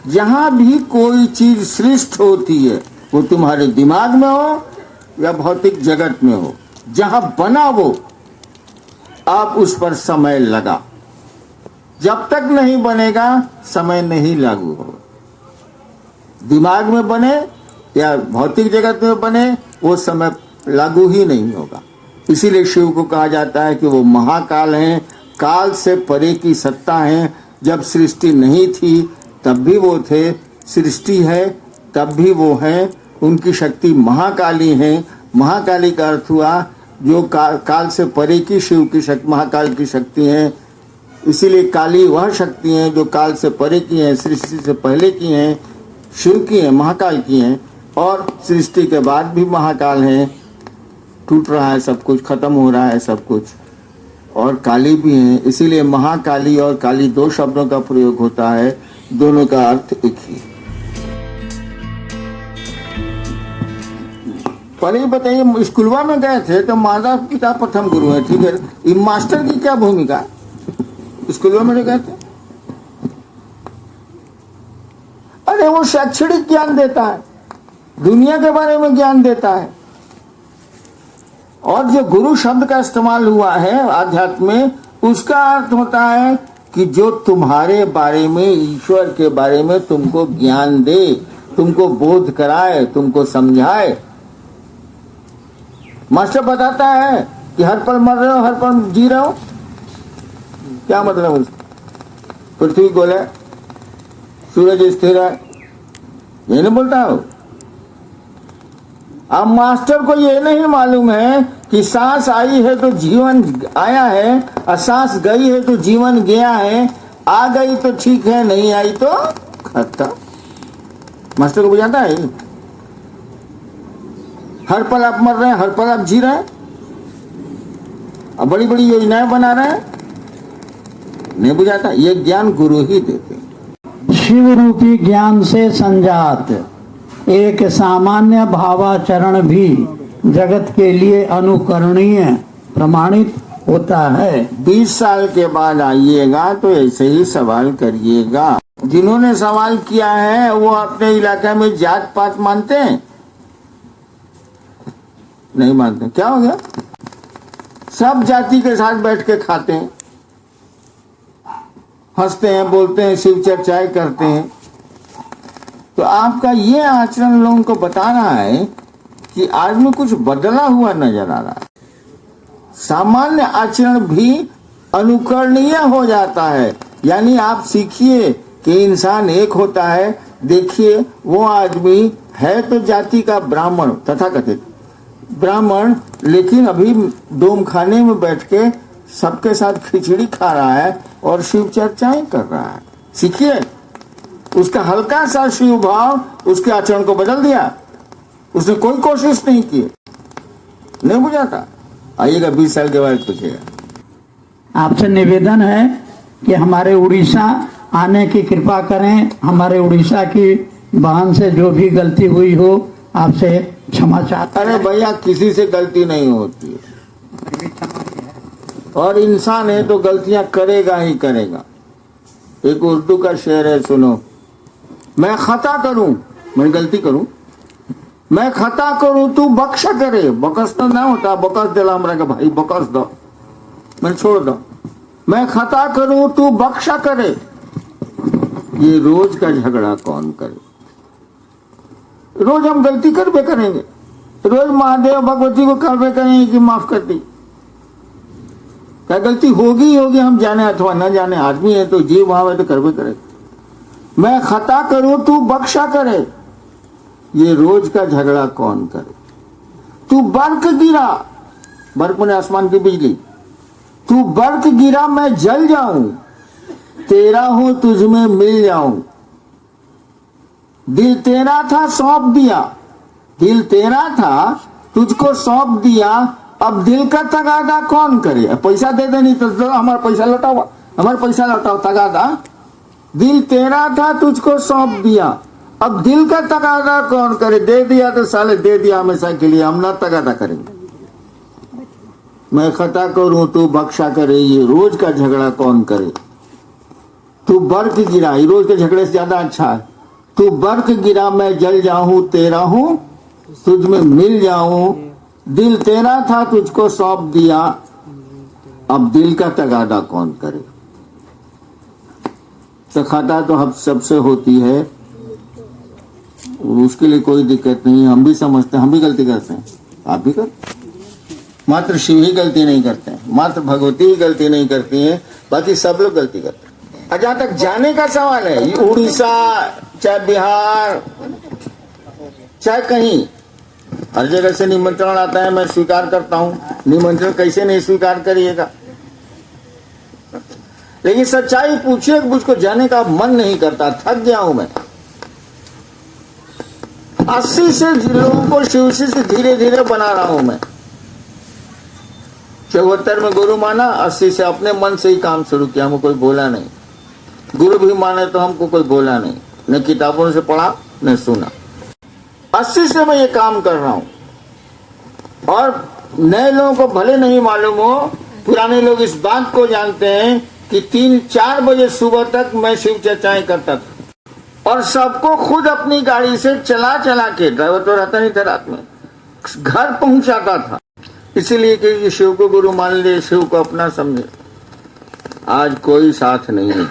जहां भी कोई चीज सृष्ट होती है, वो तुम्हारे दिमाग में हो या भौतिक जगत में हो, जहां बना वो आप उस पर समय लगा। जब तक नहीं बनेगा समय नहीं लागू होगा। दिमाग में बने या भौतिक जगत में बने, वो समय लागू ही नहीं होगा। इसीलिए शिव को कहा जाता है कि वो महाकाल हैं, काल से परे की सत्ता है। जब सृष्टि नहीं थी तब भी वो थे, सृष्टि है तब भी वो हैं। उनकी शक्ति महाकाली है। महाकाली का अर्थ हुआ जो काल से परे की शिव की शक्ति, महाकाल की शक्ति है। इसीलिए काली वह शक्ति है जो काल से परे की है, सृष्टि से पहले की है, शिव की है, महाकाल की है, और सृष्टि के बाद भी महाकाल है। टूट रहा है सब कुछ, खत्म हो रहा है सब कुछ, और काली भी है। इसीलिए महाकाली और काली दो शब्दों का प्रयोग होता है, दोनों का अर्थ एक ही। पहले बताइए, स्कूलवा में गए थे तो माता पिता प्रथम गुरु है, ठीक है। ये मास्टर की क्या भूमिका स्कूलवा में जो गए थे? अरे वो शैक्षणिक ज्ञान देता है, दुनिया के बारे में ज्ञान देता है। और जो गुरु शब्द का इस्तेमाल हुआ है आध्यात्म में, उसका अर्थ होता है कि जो तुम्हारे बारे में, ईश्वर के बारे में तुमको ज्ञान दे, तुमको बोध कराए, तुमको समझाए। मास्टर बताता है कि हर पल मर रहे हो, हर पल जी रहे हो, क्या मतलब उसका? पृथ्वी गोल है, सूरज स्थिर है, ये नहीं बोलता हो। अब मास्टर को ये नहीं मालूम है कि सांस आई है तो जीवन आया है, और सांस गई है तो जीवन गया है। आ गई तो ठीक है, नहीं आई तो खत्म। मास्टर को बुझाता है हर पल आप मर रहे हैं, हर पल आप जी रहे हैं, अब बड़ी बड़ी योजनाएं बना रहे हैं, नहीं बुझाता। ये ज्ञान गुरु ही देते। शिव रूपी ज्ञान से संजात एक सामान्य भावाचरण भी जगत के लिए अनुकरणीय प्रमाणित होता है। 20 साल के बाद आइएगा तो ऐसे ही सवाल करिएगा। जिन्होंने सवाल किया है वो अपने इलाके में जात पात मानते हैं? नहीं मानते। क्या हो गया? सब जाति के साथ बैठ के खाते हैं, हंसते हैं, बोलते हैं, शिव चर्चाएं करते हैं। तो आपका ये आचरण लोगों को बता रहा है कि आदमी कुछ बदला हुआ नजर आ रहा है। सामान्य आचरण भी अनुकरणीय हो जाता है। यानी आप सीखिए कि इंसान एक होता है। देखिए वो आदमी है तो जाति का ब्राह्मण, तथाकथित ब्राह्मण, लेकिन अभी डोम खाने में बैठ के सबके साथ खिचड़ी खा रहा है और शिव चर्चाएं कर रहा है। सीखिए, उसका हल्का सा शिव भाव उसके आचरण को बदल दिया। उसने कोई कोशिश नहीं की, नहीं बुझाता। आइएगा 20 साल के बाद पूछेगा। आपसे निवेदन है कि हमारे उड़ीसा आने की कृपा करें। हमारे उड़ीसा की बहन से जो भी गलती हुई हो आपसे क्षमा चाहता है। अरे भैया, किसी से गलती नहीं होती है, और इंसान है तो गलतियां करेगा ही करेगा। एक उर्दू का शेर है, सुनो। मैं खता करूं, मैं गलती करूं, मैं खता करूं तू बख्श करे। बकस तो ना होता, बकस दिला हमरा के भाई, बकस दो, मैं छोड़ दो। मैं खता करूं तू बख्शा करे, ये रोज का झगड़ा कौन करे? रोज हम गलती करबे करेंगे, रोज महादेव भगवती को करबे करेंगे कि माफ कर दी। क्या गलती होगी ही होगी, हम जाने अथवा न जाने। आदमी है तो जीव भाव है तो करबे करे। मैं खता करूं तू बख्शा करे, ये रोज का झगड़ा कौन करे? तू बर्क गिरा, बर्क में आसमान की बिजली, तू बर्क गिरा मैं जल जाऊं, तेरा हूं तुझ में मिल जाऊं। दिल तेरा था सौंप दिया, दिल तेरा था तुझको सौंप दिया, अब दिल का तगादा कौन करे? पैसा दे दे, नहीं तो हमारा पैसा लौटाओ, हमारा पैसा लौटाओ, तगादा। दिल तेरा था तुझको सौंप दिया, अब दिल का तगादा कौन करे? दे दिया तो साले दे दिया हमेशा के लिए, हम ना तगादा करेंगे। मैं खता करूं तू बख्शा करे, ये रोज का झगड़ा कौन करे? तू बर्क गिरा, ये रोज के झगड़े से ज्यादा अच्छा है। तू बर्फ गिरा मैं जल जाऊं तेरा हूं, तुझ में मिल जाऊं, दिल तेरा था तुझको सौंप दिया, अब दिल का तगादा कौन करे। तो खता तो हम सबसे होती है, उसके लिए कोई दिक्कत नहीं, हम भी समझते हैं, हम भी गलती करते हैं, आप भी करते, मात्र शिव ही गलती नहीं करते हैं, मात्र भगवती ही गलती नहीं करती है, बाकी सब लोग गलती करते हैं। और जहां तक जाने का सवाल है, उड़ीसा चाहे बिहार चाहे कहीं, हर जगह से निमंत्रण आता है, मैं स्वीकार करता हूं। निमंत्रण कैसे नहीं स्वीकार करिएगा, लेकिन सच्चाई पूछिए, मुझको जाने का मन नहीं करता, थक गया हूं मैं। 80 से लोगों को शिवसी से धीरे धीरे बना रहा हूं मैं। 74 में गुरु माना, 80 से अपने मन से ही काम शुरू किया, हमको कोई बोला नहीं। गुरु भी माने तो हमको कोई बोला नहीं, न किताबों से पढ़ा न सुना। 80 से मैं ये काम कर रहा हूं, और नए लोगों को भले नहीं मालूम हो, पुराने लोग इस बात को जानते हैं कि 3-4 बजे सुबह तक मैं शिव चर्चाएं करता था, और सबको खुद अपनी गाड़ी से चला चला के, ड्राइवर तो रहता नहीं था रात में, घर पहुंचाता था। इसीलिए कि शिव को गुरु मान ले, शिव को अपना समझे। आज कोई साथ नहीं है,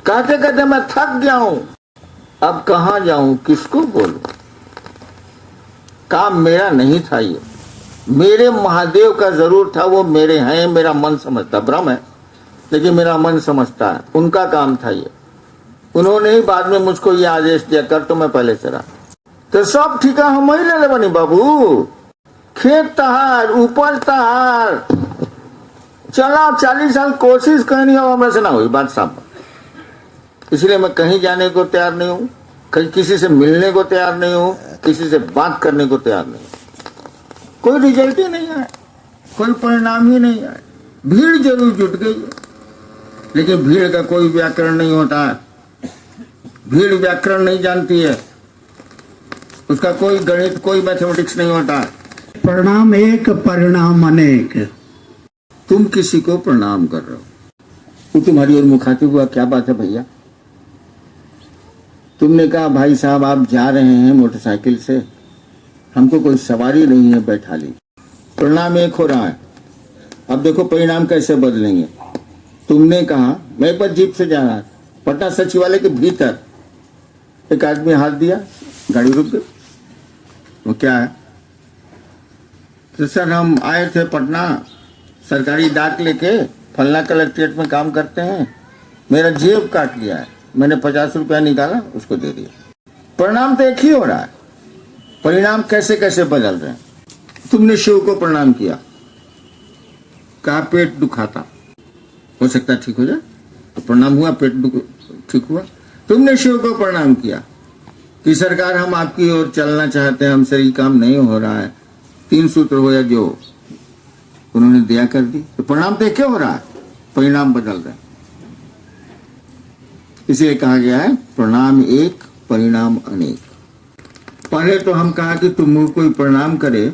कहते कहते मैं थक गया हूं, अब कहां जाऊं, किसको बोलूं। काम मेरा नहीं था, ये मेरे महादेव का जरूर था, वो मेरे हैं, मेरा मन समझता, भ्रम है लेकिन मेरा मन समझता है, उनका काम था ये। उन्होंने ही बाद में मुझको ये आदेश दिया, कर तो मैं पहले से रहा। तो सब ठिका हम ही ले बनी बाबू, खेत तहार, उपज तहार, चला 40 साल कोशिश करनी हो, हमसे ना हुई बात साहब। इसलिए मैं कहीं जाने को तैयार नहीं हूं, कहीं किसी से मिलने को तैयार नहीं हूं, किसी से बात करने को तैयार नहीं हूं। कोई रिजल्ट ही नहीं आया, कोई परिणाम ही नहीं आया। भीड़ जरूर जुट गई है, लेकिन भीड़ का कोई व्याकरण नहीं होता है, भीड़ व्याकरण नहीं जानती है, उसका कोई गणित, कोई मैथमेटिक्स नहीं होता है। प्रणाम एक परिणाम अनेक। तुम किसी को प्रणाम कर रहे हो, वो तुम्हारी ओर मुखातिब हुआ, क्या बात है भैया। तुमने कहा भाई साहब आप जा रहे हैं मोटरसाइकिल से, हमको कोई सवारी नहीं है, बैठा ली। प्रणाम एक हो रहा है, अब देखो परिणाम कैसे बदलेंगे। तुमने कहा मैं पर जीप से जा रहा था, पटना सचिवालय के भीतर एक आदमी हाथ दिया, गाड़ी रुक गई। वो क्या है, तो सर हम आए थे पटना, सरकारी डाक लेके, फलना कलेक्ट्रेट में काम करते हैं, मेरा जेब काट लिया है, मैंने 50 रुपया निकाला, उसको दे दिया। परिणाम तो एक ही हो रहा है, परिणाम कैसे कैसे बदल रहे हैं। तुमने शिव को प्रणाम किया, कहा पेट दुखाता, हो सकता ठीक हो जाए, तो प्रणाम हुआ, पेट ठीक हुआ। तुमने शिव को प्रणाम किया कि सरकार हम आपकी ओर चलना चाहते हैं, हमसे ये काम नहीं हो रहा है, 3 सूत्र हो या जो उन्होंने दया कर दी, तो प्रणाम तो क्या हो रहा है, परिणाम बदल रहे हैं। इसलिए कहा गया है प्रणाम एक परिणाम अनेक। पहले तो हम कहा कि तुम कोई प्रणाम करे,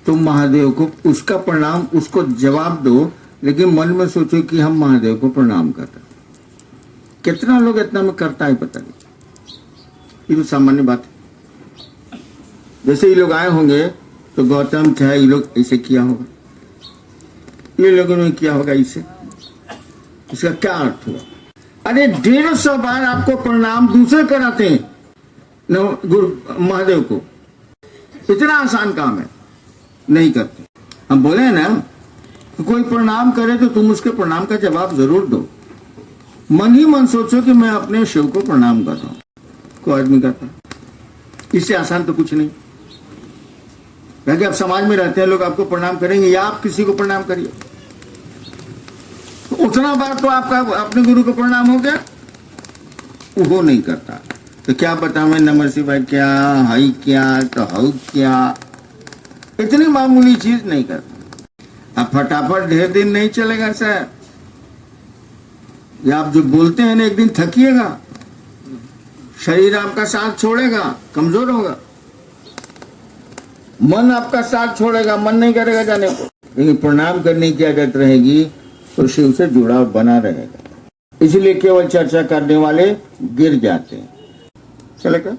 तुम महादेव को उसका प्रणाम, उसको जवाब दो, लेकिन मन में सोचो कि हम महादेव को प्रणाम कर रहे। कितना लोग इतना में करता है पता नहीं, ये तो सामान्य बात है। जैसे ये लोग आए होंगे तो गौतम क्या ये लोग ऐसे किया होगा, ये लोगों ने किया होगा इसे, इसका क्या अर्थ हुआ। अरे 150 बार आपको प्रणाम दूसरे कराते हैं गुरु महादेव को, इतना आसान काम है, नहीं करते। हम बोले हैं ना, कोई प्रणाम करे तो तुम उसके प्रणाम का जवाब जरूर दो। मन ही मन सोचो कि मैं अपने शिव को प्रणाम कर रहा हूं, कोई आदमी करता, इससे आसान तो कुछ नहीं। क्योंकि आप समाज में रहते हैं, लोग आपको प्रणाम करेंगे या आप किसी को प्रणाम करिए, तो उतना बार तो आपका अपने गुरु को प्रणाम हो गया, वो नहीं करता। तो क्या बता मैं नमः शिवाय क्या, हाई क्या, तो हाउ क्या, इतनी मामूली चीज नहीं करता। अब फटाफट ढेर दिन नहीं चलेगा सर, या आप जो बोलते हैं ना, एक दिन थकिएगा, शरीर आपका साथ छोड़ेगा, कमजोर होगा, मन आपका साथ छोड़ेगा, मन नहीं करेगा जाने को। लेकिन प्रणाम करने की आदत रहेगी तो शिव से जुड़ाव बना रहेगा। इसलिए केवल चर्चा करने वाले गिर जाते हैं। चलेगा।